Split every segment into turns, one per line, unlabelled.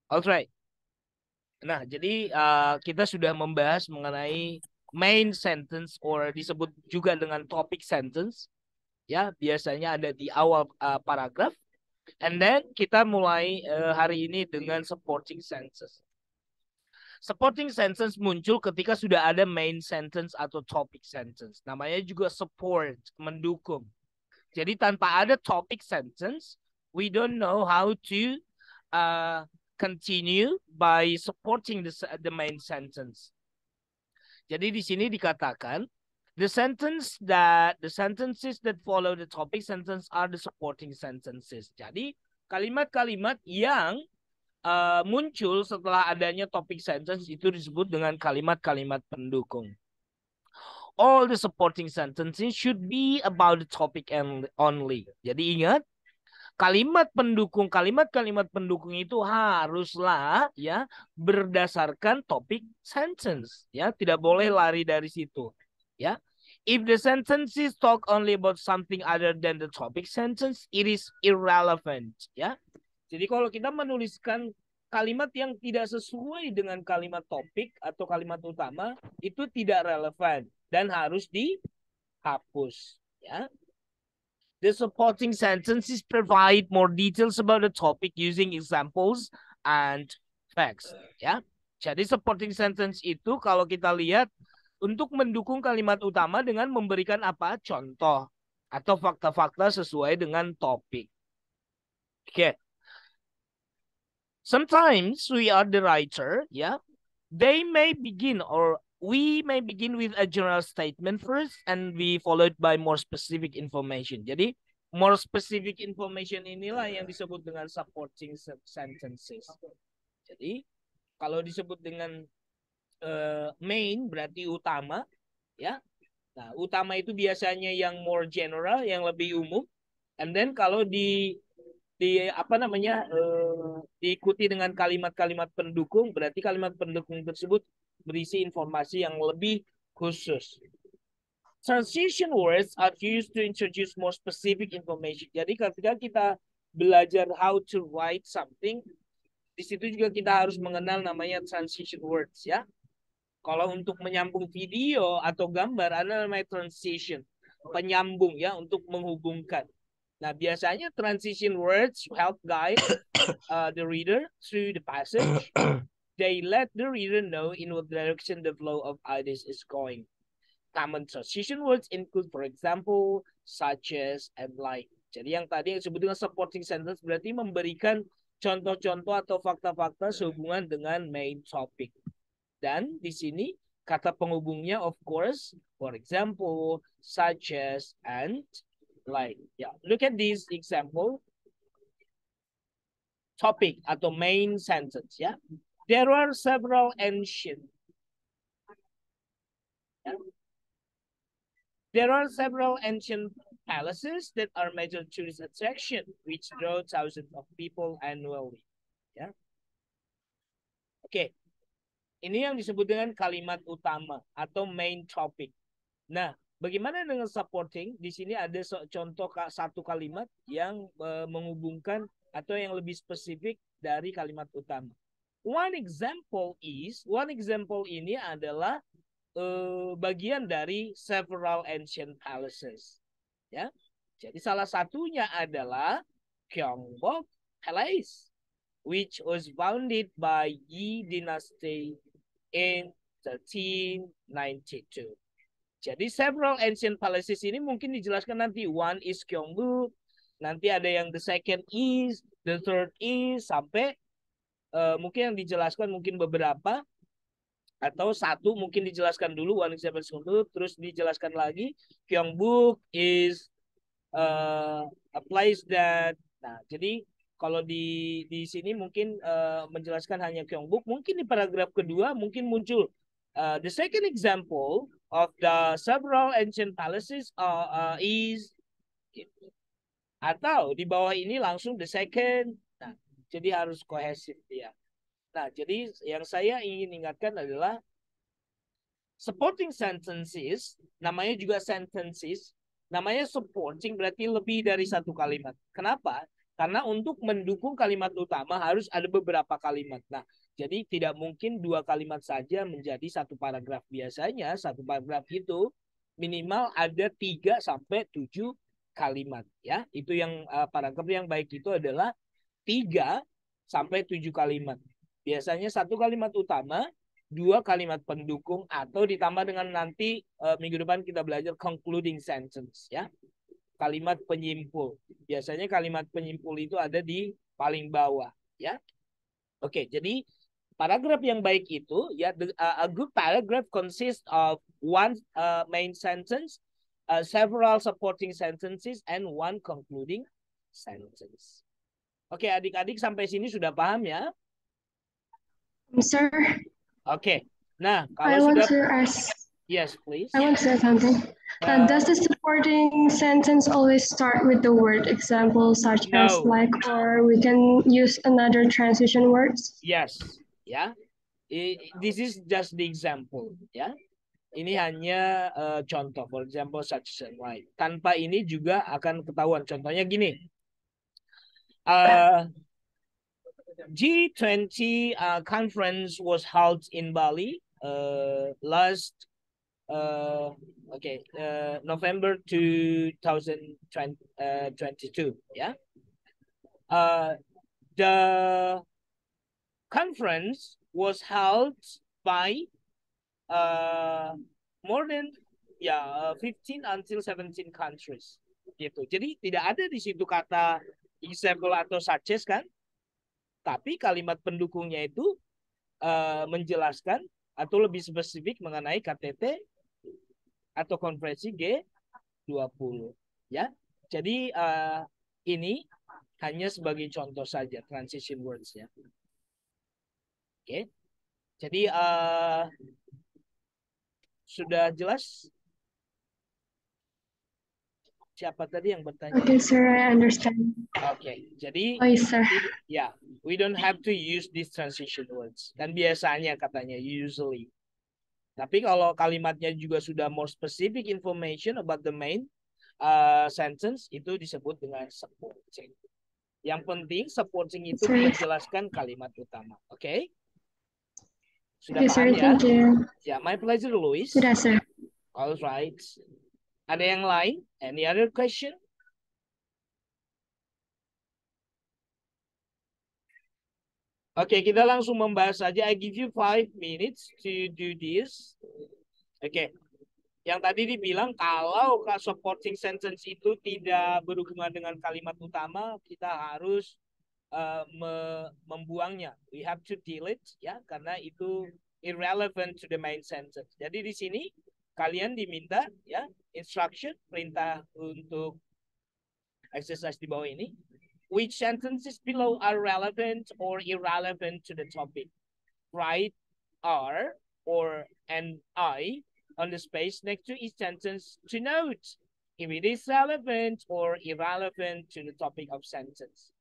Alright. Nah, jadi kita sudah membahas mengenai main sentence or disebut juga dengan topic sentence. Ya, biasanya ada di awal paragraf. And then kita mulai hari ini dengan supporting sentences. Supporting sentence muncul ketika sudah ada main sentence atau topic sentence. Namanya juga support, mendukung. Jadi tanpa ada topic sentence, we don't know how to uh, continue by supporting the main sentence. Jadi di sini dikatakan the sentences that follow the topic sentence are the supporting sentences. Jadi kalimat-kalimat yang muncul setelah adanya topic sentence itu disebut dengan kalimat-kalimat pendukung. All the supporting sentences should be about the topic only. Jadi ingat, kalimat-kalimat pendukung itu haruslah ya berdasarkan topik sentence, ya, tidak boleh lari dari situ, ya. If the sentences talk only about something other than the topic sentence, it is irrelevant, ya. Jadi kalau kita menuliskan kalimat yang tidak sesuai dengan kalimat topik atau kalimat utama, itu tidak relevan dan harus dihapus, ya. The supporting sentences provide more details about the topic using examples and facts. Ya, jadi supporting sentence itu kalau kita lihat untuk mendukung kalimat utama dengan memberikan apa? Contoh atau fakta-fakta sesuai dengan topik. Oke. Sometimes we are the writer, ya. They may begin or we may begin with a general statement first and be followed by more specific information. Jadi more specific information inilah yang disebut dengan supporting sentences. Jadi kalau disebut dengan main berarti utama, ya. Nah, utama itu biasanya yang more general, yang lebih umum. And then kalau diikuti dengan kalimat-kalimat pendukung, berarti kalimat pendukung tersebut berisi informasi yang lebih khusus. Transition words are used to introduce more specific information. Jadi ketika kita belajar how to write something, di situ juga kita harus mengenal namanya transition words, ya. Kalau untuk menyambung video atau gambar ada namanya transition, penyambung, ya, untuk menghubungkan. Nah, biasanya transition words help guide the reader through the passage. They let the reader know in what direction the flow of ideas is going. Common transition words include, for example, such as, and like. Jadi yang tadi yang disebut dengan supporting sentence berarti memberikan contoh-contoh atau fakta-fakta sehubungan dengan main topic. Dan di sini kata penghubungnya, of course, for example, such as, and like. Yeah, look at this example. Topic atau main sentence, ya. There are several ancient. There are several ancient palaces that are major tourist attraction, which draw thousands of people annually. Ya. Oke, ini yang disebut dengan kalimat utama atau main topic. Nah, bagaimana dengan supporting? Di sini ada contoh satu kalimat yang menghubungkan atau yang lebih spesifik dari kalimat utama. One example ini adalah bagian dari several ancient palaces. Ya, jadi salah satunya adalah Gyeongbok Palace, which was founded by Yi Dynasty in 1392. Jadi several ancient palaces ini mungkin dijelaskan nanti. One is Gyeongbok, nanti ada yang the second is, the third is, sampai mungkin yang dijelaskan mungkin beberapa, atau satu mungkin dijelaskan dulu one example dulu, terus dijelaskan lagi Gyeongbok is a place that. Nah, jadi kalau di sini mungkin menjelaskan hanya Gyeongbok, mungkin di paragraf kedua mungkin muncul the second example of the several ancient palaces is, atau di bawah ini langsung the second. Nah, jadi harus kohesif ya. Nah, jadi yang saya ingin ingatkan adalah supporting sentences, namanya juga sentences, namanya supporting berarti lebih dari satu kalimat. Kenapa? Karena untuk mendukung kalimat utama harus ada beberapa kalimat. Nah, jadi tidak mungkin 2 kalimat saja menjadi satu paragraf. Biasanya satu paragraf itu minimal ada 3 sampai 7 kalimat. Ya, itu yang paragraf yang baik itu adalah 3 sampai 7 kalimat. Biasanya satu kalimat utama, 2 kalimat pendukung, atau ditambah dengan nanti minggu depan kita belajar concluding sentence. Ya, kalimat penyimpul. Biasanya kalimat penyimpul itu ada di paling bawah, ya. Oke, jadi paragraf yang baik itu ya a good paragraph consists of one main sentence, several supporting sentences and one concluding sentence. Oke, adik-adik sampai sini sudah paham ya?
Sir,
Oke. Nah,
I
kalau
want
sudah
to ask.
yes, please.
I want to say something. Does the supporting sentence always start with the word example such as
No.
like, or we can use another transition words?
Yes, ya. This is just the example, ya. Ini hanya contoh, for example, such as right. Tanpa ini juga akan ketahuan. Contohnya gini, G20 conference was held in Bali last November 2022. Ya, the conference was held by more than 15 until 17 countries gitu. Jadi tidak ada di situ kata example atau such as kan, tapi kalimat pendukungnya itu menjelaskan atau lebih spesifik mengenai KTT atau konferensi G20 ya. Jadi ini hanya sebagai contoh saja transition words ya. Oke. Jadi sudah jelas? Siapa tadi yang bertanya?
Okay, sir, I understand.
Oke, jadi
Sir.
ya, we don't have to use these transition words. Dan biasanya katanya usually. Tapi kalau kalimatnya juga sudah more specific information about the main sentence, itu disebut dengan supporting. Yang penting supporting itu menjelaskan kalimat utama. Oke? Sudah paham ya?
Thank you.
Ya, my pleasure, Louis.
Sudah, sir.
All right. Ada yang lain? Any other question? Oke, kita langsung membahas saja. I give you 5 minutes to do this. Oke. Yang tadi dibilang kalau supporting sentence itu tidak berhubungan dengan kalimat utama, kita harus membuangnya. We have to delete ya, karena itu irrelevant to the main sentence. Jadi di sini kalian diminta ya instruction, perintah untuk exercise di bawah ini. Which sentences below are relevant or irrelevant to the topic? Write R or and I on the space next to each sentence to note if it is relevant or irrelevant to the topic of sentence.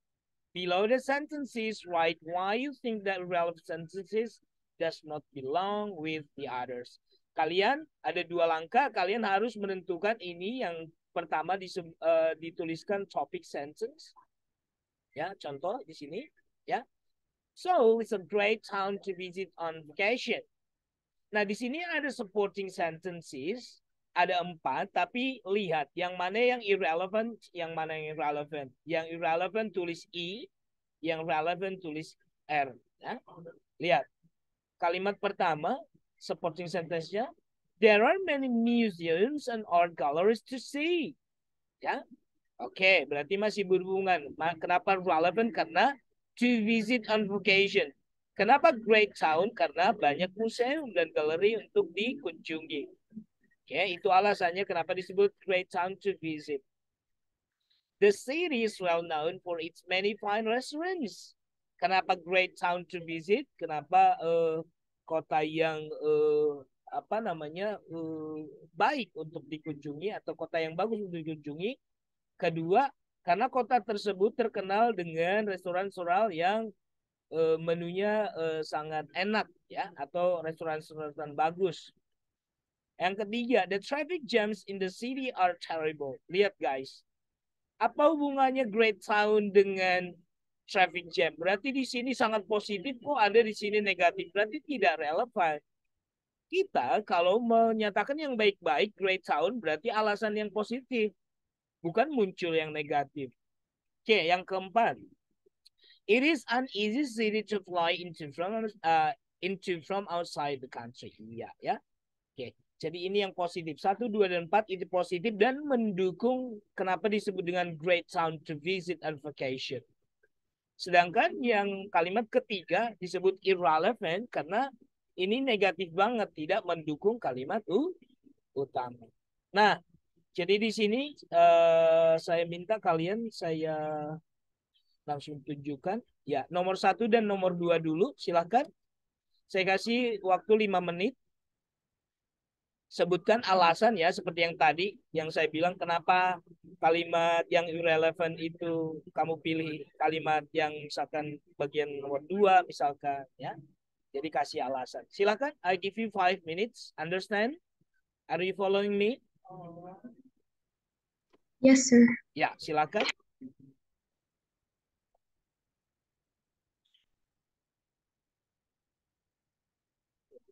Below the sentences, write why you think that relevant sentences does not belong with the others. Kalian ada 2 langkah, kalian harus menentukan ini yang pertama dituliskan topic sentence. Ya, contoh di sini, ya. So, it's a great town to visit on vacation. Nah, di sini ada supporting sentences, ada 4, tapi lihat yang mana yang irrelevant, yang mana yang irrelevant. Yang irrelevant tulis I, yang relevant tulis R. Ya. Lihat, kalimat pertama, supporting sentence-nya, there are many museums and art galleries to see. Ya. Oke, berarti masih berhubungan. Kenapa relevant? Karena to visit on vacation. Kenapa great town? Karena banyak museum dan galeri untuk dikunjungi. Oke, itu alasannya kenapa disebut great town to visit. The city is well known for its many fine restaurants. Kenapa great town to visit? Kenapa kota yang baik untuk dikunjungi atau kota yang bagus untuk dikunjungi? Kedua, karena kota tersebut terkenal dengan restoran-restoran yang menunya sangat enak ya, atau restoran-restoran bagus. Yang ketiga, the traffic jams in the city are terrible. Lihat guys, Apa hubungannya great sound dengan traffic jam? Berarti di sini sangat positif, kok ada di sini negatif. Berarti tidak relevan. Kita kalau menyatakan yang baik-baik, great sound, berarti alasan yang positif. Bukan muncul yang negatif. Oke, yang keempat. It is an easy city to fly into from outside the country. Iya, ya. Oke. Jadi ini yang positif. 1, 2, dan 4 itu positif dan mendukung kenapa disebut dengan great sound to visit and vacation. Sedangkan yang kalimat ketiga disebut irrelevant karena ini negatif banget, tidak mendukung kalimat utama. Nah, jadi di sini saya minta kalian saya langsung tunjukkan. Ya, nomor 1 dan nomor 2 dulu, silahkan. Saya kasih waktu 5 menit. Sebutkan alasan ya, seperti yang tadi, yang saya bilang kenapa kalimat yang irrelevant itu kamu pilih kalimat yang misalkan bagian nomor 2 misalkan ya. Jadi kasih alasan. Silakan, I give you 5 minutes. Understand? Are you following me?
Yes, sir.
Ya, silakan.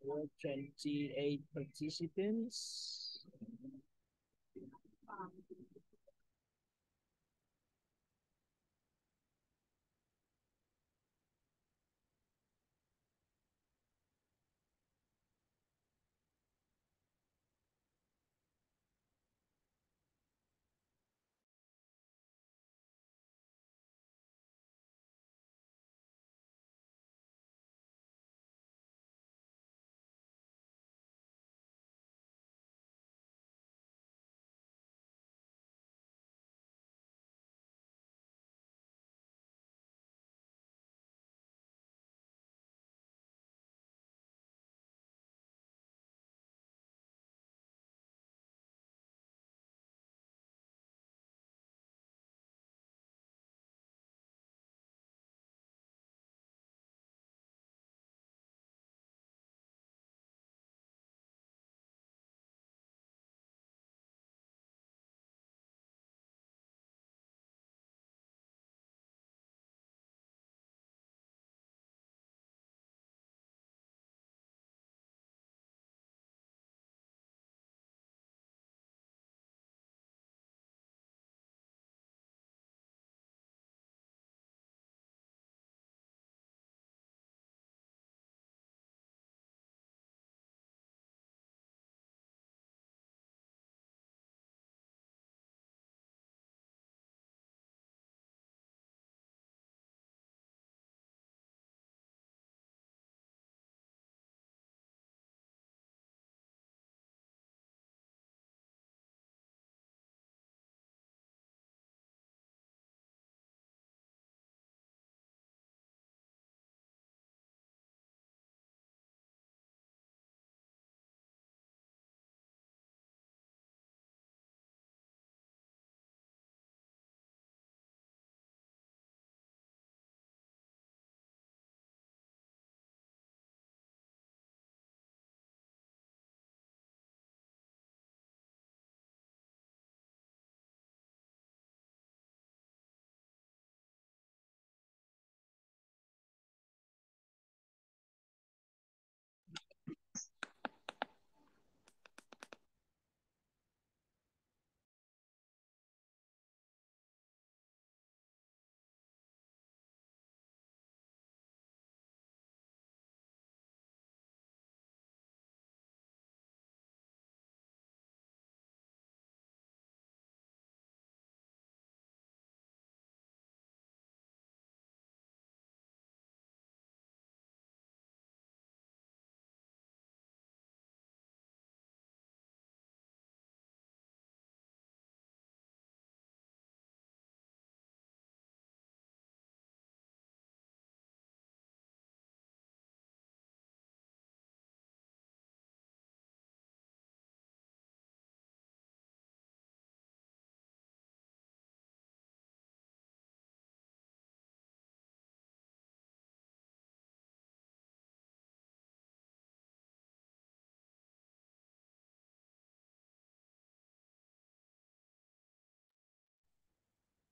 28 participants.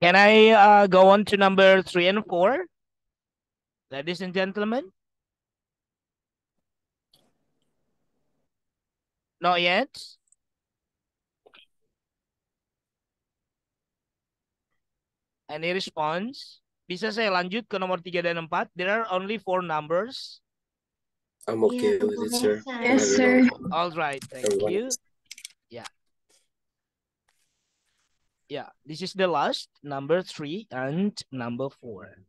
Can I go on to number 3 and 4? Ladies and gentlemen? Not yet? Any response? Bisa saya lanjut ke nomor 3 dan 4? There are only 4 numbers.
I'm okay with it, sir.
Yes, sir.
All right, thank
Everyone
you.
else.
Yeah. Yeah, this is the last, number 3 and number 4.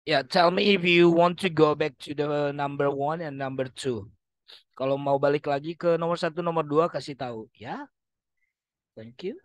Yeah, tell me if you want to go back to the number 1 and number 2. Kalau mau balik lagi ke nomor 1, nomor 2, kasih tahu ya. Thank you.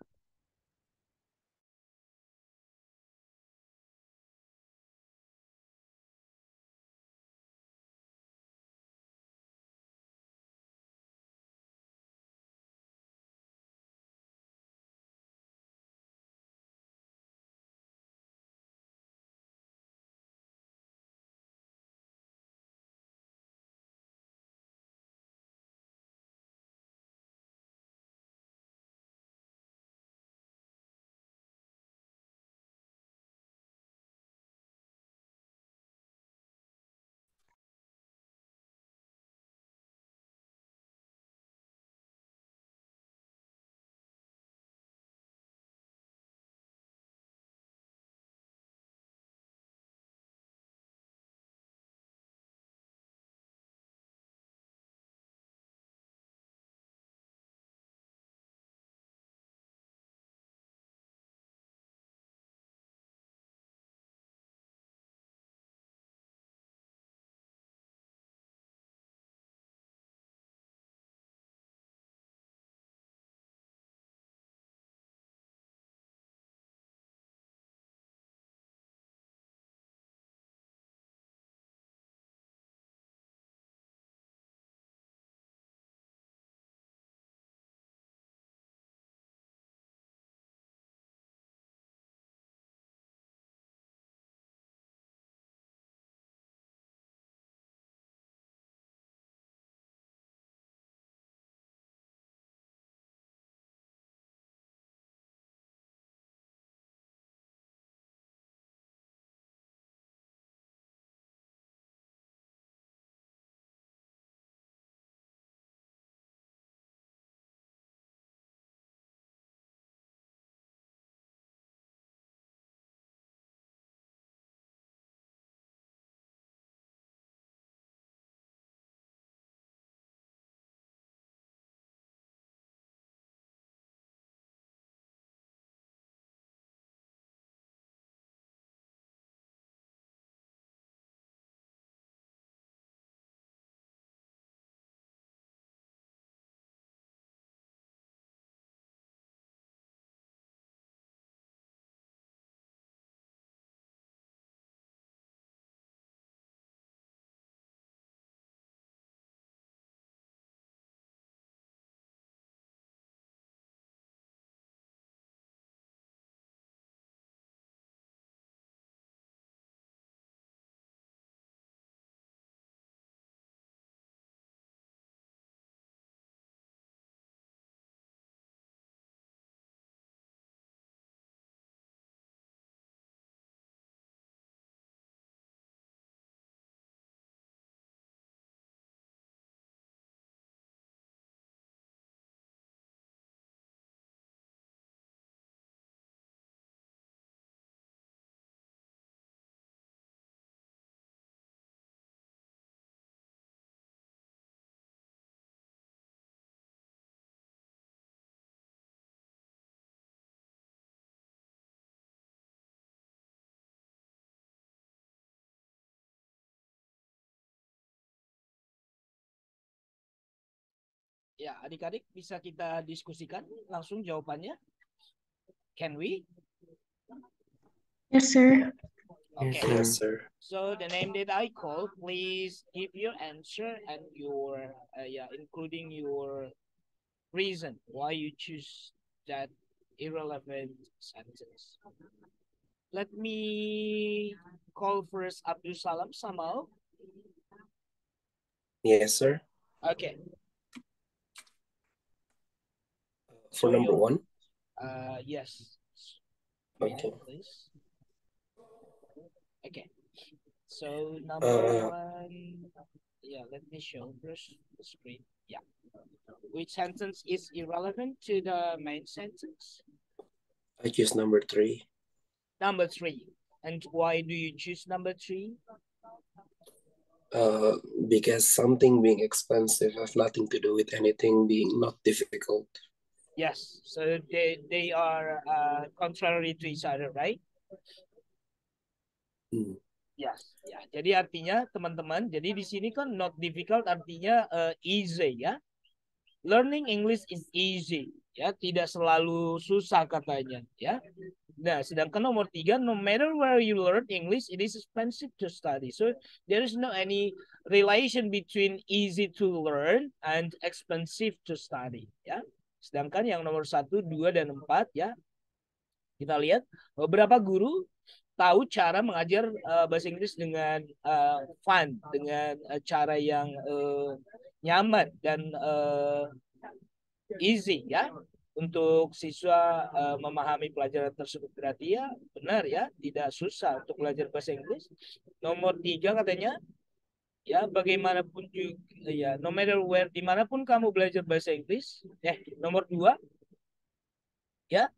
Ya, adik-adik bisa kita diskusikan langsung jawabannya. Can we?
Yes, sir.
Okay.
Yes, sir.
So the name that I call, please give your answer and your including your reason why you choose that irrelevant sentence. Let me call first Abdul Salam Samal.
Yes, sir.
Okay.
For number one.
Yes.
Okay.
Please. Okay. So number one. Yeah, let me show first the screen. Yeah. Which sentence is irrelevant to the main sentence?
I choose number 3.
Number 3. And why do you choose number 3?
Because something being expensive have nothing to do with anything being not difficult.
Yes, so they are contrary to each other, right? Yes, ya. Jadi artinya teman-teman, jadi di sini kan not difficult artinya easy ya. Learning English is easy, ya, tidak selalu susah katanya, ya. Nah, sedangkan nomor 3, no matter where you learn English, it is expensive to study. So there is no any relation between easy to learn and expensive to study, ya. Sedangkan yang nomor 1, 2, dan 4, ya, kita lihat beberapa guru tahu cara mengajar bahasa Inggris dengan fun, dengan cara yang nyaman dan easy ya untuk siswa memahami pelajaran tersebut. Berarti ya benar ya, tidak susah untuk belajar bahasa Inggris. Nomor 3 katanya ya bagaimanapun juga ya, no matter where, dimanapun kamu belajar bahasa Inggris. Nomor 2 ya.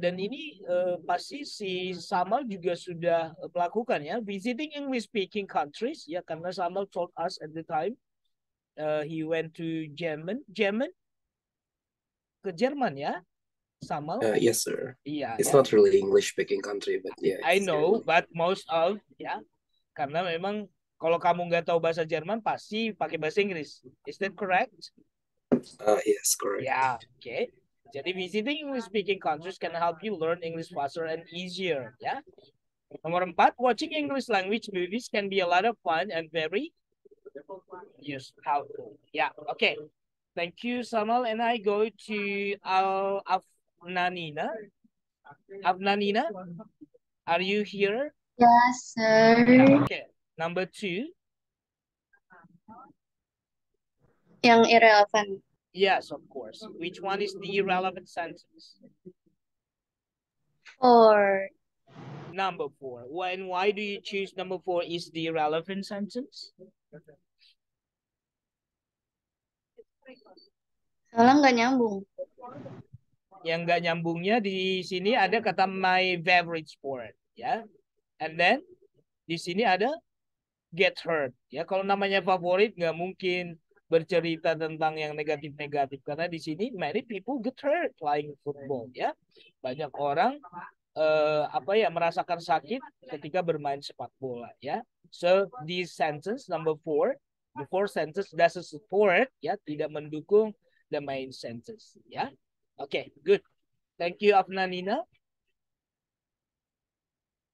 Dan ini pasti si Samal juga sudah melakukan ya, visiting English speaking countries ya, karena Samal told us at the time he went to German ke Jerman ya, Samal.
Yes, sir.
Iya.
It's
Ya.
not really English speaking country, but yeah.
I know, but most of ya, karena memang kalau kamu nggak tahu bahasa Jerman pasti pakai bahasa Inggris. Is that correct?
Yes, correct.
Yeah, okay. Jadi visiting English speaking countries can help you learn English faster and easier, ya. Nomor 4, watching English language movies can be a lot of fun and very useful. Yeah, okay. Thank you, Samal. And I go to Afnanina. Afnanina, are you here?
Yes, sir.
Yeah, okay. Number 2.
Yang irrelevant.
Yes, of course. Which one is the irrelevant sentence?
4.
Number 4. Why do you choose number 4 is the irrelevant sentence?
Soalnya nggak nyambung.
Yang nggak nyambungnya di sini ada kata my favorite sport, ya. And then di sini ada get hurt, ya. Kalau namanya favorit nggak mungkin bercerita tentang yang negatif-negatif karena di sini many people get hurt playing football, ya. Banyak orang merasakan sakit ketika bermain sepak bola, ya. So this sentence number 4, the 4th sentence doesn't support, ya, tidak mendukung the main sentence, ya. Okay, good. Thank you, Afnanina.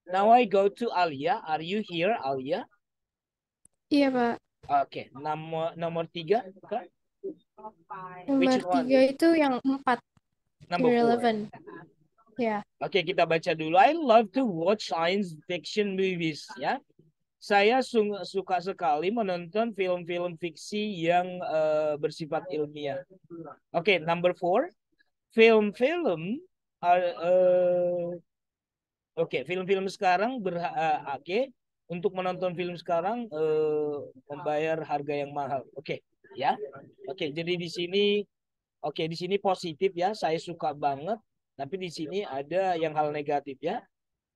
Now I go to Alia. Are you here, Alia?
Iya, Pak.
Okay, nomor 3. Okay.
Nomor 3 itu yang 4.
Number 4.
Irrelevant. Ya.
Oke, kita baca dulu. I love to watch science fiction movies, ya. Saya suka sekali menonton film-film fiksi yang bersifat ilmiah. Oke, number 4. Film-film film-film sekarang untuk menonton film sekarang membayar harga yang mahal. Oke, ya. Oke, jadi di sini positif ya, saya suka banget. Tapi di sini ada yang hal negatif ya.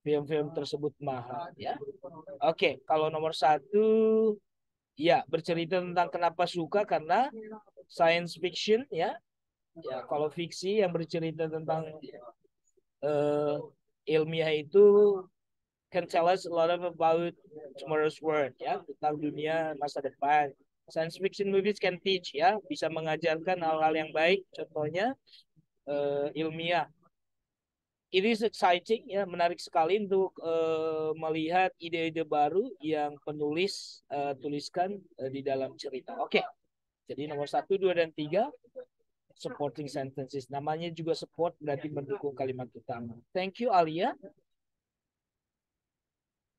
Film-film tersebut mahal ya. Oke, kalau nomor 1 ya bercerita tentang kenapa suka karena science fiction ya. Ya, kalau fiksi yang bercerita tentang ilmiah itu can tell us a lot about tomorrow's world ya, tentang dunia masa depan. Science fiction movies can teach, ya, bisa mengajarkan hal-hal yang baik, contohnya ilmiah. It is exciting, ya, menarik sekali untuk melihat ide-ide baru yang penulis tuliskan di dalam cerita. Oke, jadi nomor 1, 2, dan 3 supporting sentences. Namanya juga support, berarti mendukung kalimat utama. Thank you, Alia.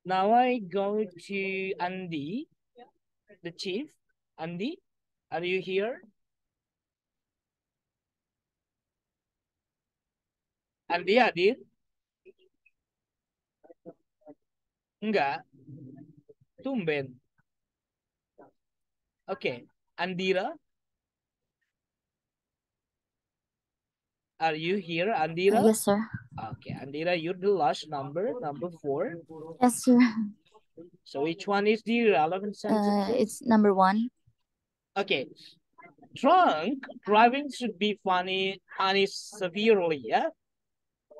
Now I go to Andi, the chief. Andi, are you here? Andi hadir? Enggak. Tumben. Oke. Andira? Are you here, Andira?
Yes, sir.
Okay, Andira, you're the last number 4.
Yes, sir.
So which one is the relevant sentence?
It's number 1.
Okay. Drunk driving should be punished severely, ya.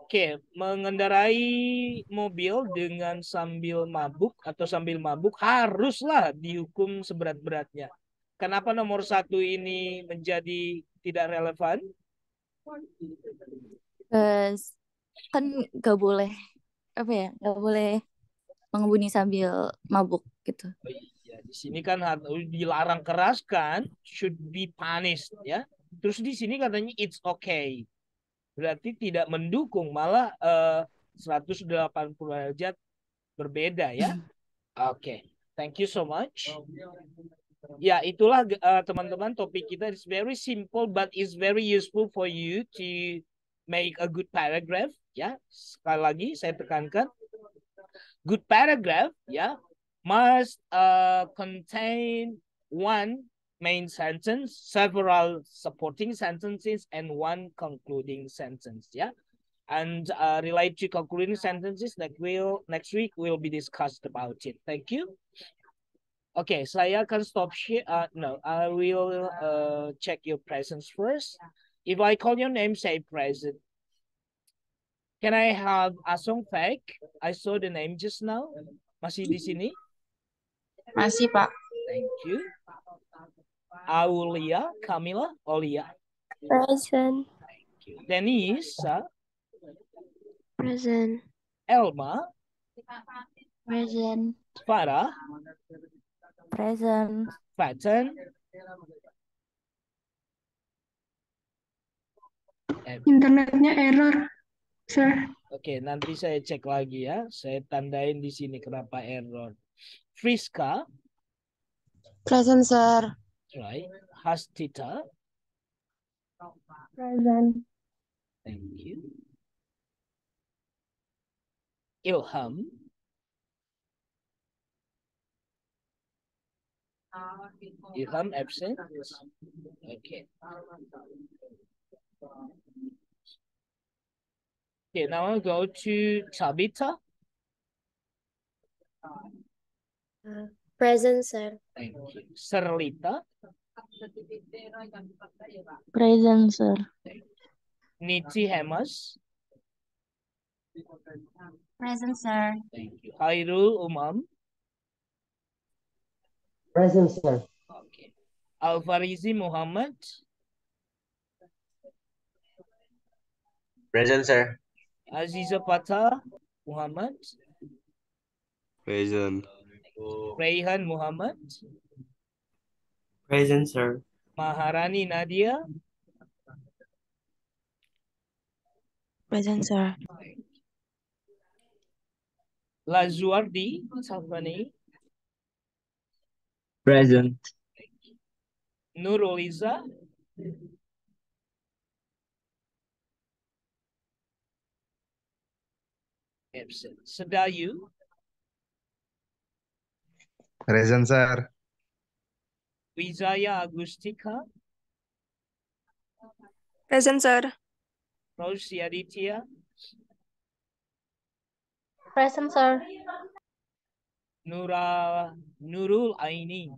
Oke, mengendarai mobil dengan sambil mabuk atau sambil mabuk haruslah dihukum seberat-beratnya. Kenapa nomor 1 ini menjadi tidak relevan?
Kan gak boleh gak boleh mengebuni sambil mabuk gitu.
Oh iya, di sini kan dilarang keras kan, should be punished, ya. Terus di sini katanya it's okay. Berarti tidak mendukung, malah 180 derajat berbeda, ya. Oke, thank you so much. Ya, itulah teman-teman topik kita. It's very simple but it's very useful for you to make a good paragraph, ya. Sekali lagi saya tekankan, good paragraph, ya, must contain one main sentence, several supporting sentences, and one concluding sentence, ya. And relate to concluding sentences that next week will be discussed about it. Thank you. Okay, saya akan stop share. No, I will check your presence first. If I call your name, say present. Can I have Asong Fek? I saw the name just now. Masih di sini?
Masih, Pak.
Thank you. Aulia, Camila, Olia.
Present.
Thank you. Denisa,
Present.
Elma,
Present.
Farah,
Present.
Faten,
Internetnya error, sir.
Oke, nanti saya cek lagi, ya. Saya tandain di sini kenapa error. Friska,
Present, sir.
right? Hastita,
Present.
thank you. Ilham, Ilham absent. Okay. Okay, now I'll go to Tabitha.
Present, sir.
Thank you. Serlita,
Present, sir.
Niti Hemas.
Present, sir.
Thank you. Hairul Umam.
Present, sir.
Okay. Alfarizi Muhammad.
Present, sir.
Aziza Fatah Muhammad.
Present.
Rayhan Muhammad.
Present, sir.
Maharani Nadia.
Present, sir.
Lazuardi Safani.
Present.
Nuruliza. Absent. Sedayu.
Present, sir.
Wijaya Agustika.
Present, sir.
Rosi Aditya.
Present, sir.
Nurul Aini.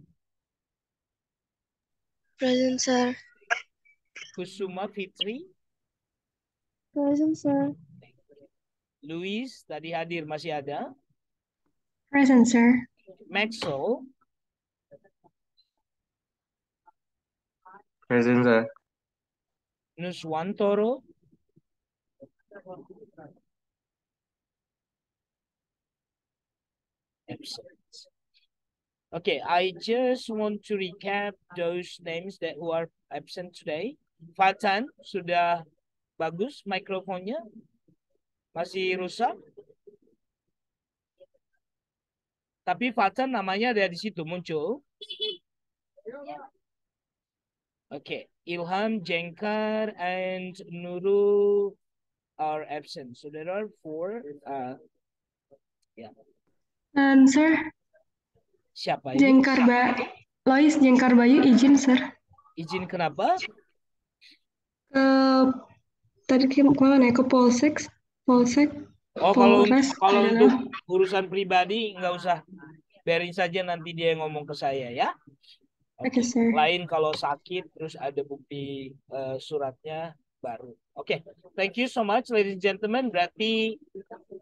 Present, sir.
Kusuma Fitri.
Present, sir.
Luis tadi hadir, masih ada.
Present, sir.
Maxwell.
Present, sir.
Nuswantoro. Absent. Okay, I just want to recap those names that who are absent today. Fatan, sudah bagus mikrofonnya? Masih rusak? Tapi Fatan namanya ada di situ muncul. Okay, Ilham, Jengkar, and Nurul are absent. So there are 4. Yeah.
Sir,
Siapa ini?
Lois Jengkar Bayu izin, sir.
Izin kenapa?
Tadi kemana ya? Ke Polsek.
Oh, kalau
Polres,
untuk urusan pribadi nggak usah, biarin saja nanti dia yang ngomong ke saya ya.
Oke, sir.
Lain kalau sakit terus ada bukti suratnya baru. Oke, thank you so much ladies and gentlemen. Berarti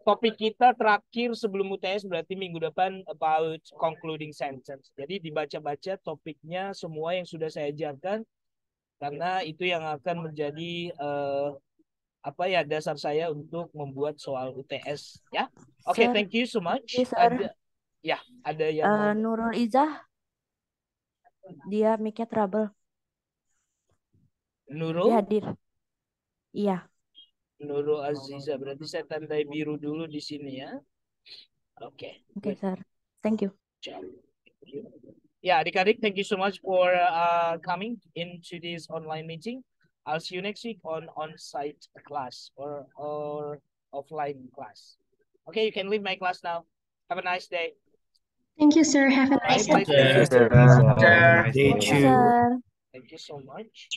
topik kita terakhir sebelum UTS berarti minggu depan about concluding sentence. Jadi dibaca-baca topiknya semua yang sudah saya ajarkan karena itu yang akan menjadi dasar saya untuk membuat soal UTS ya. Oke, thank you so much. Ada yang
Nurul Izah, dia mic-nya trouble.
Nurul?
Dia hadir. Iya.
Nurul Aziza, berarti saya tandai biru dulu di sini ya. Oke,
sir. Thank you.
Ya, adik-adik, thank you so much for coming into this online meeting. I'll see you next week on on-site class or offline class. Okay, you can leave my class now. Have a nice day.
Thank you, sir. Have a nice day.
Bye.
Thank you, sir.
Sir.
Day 2.
Thank you so much.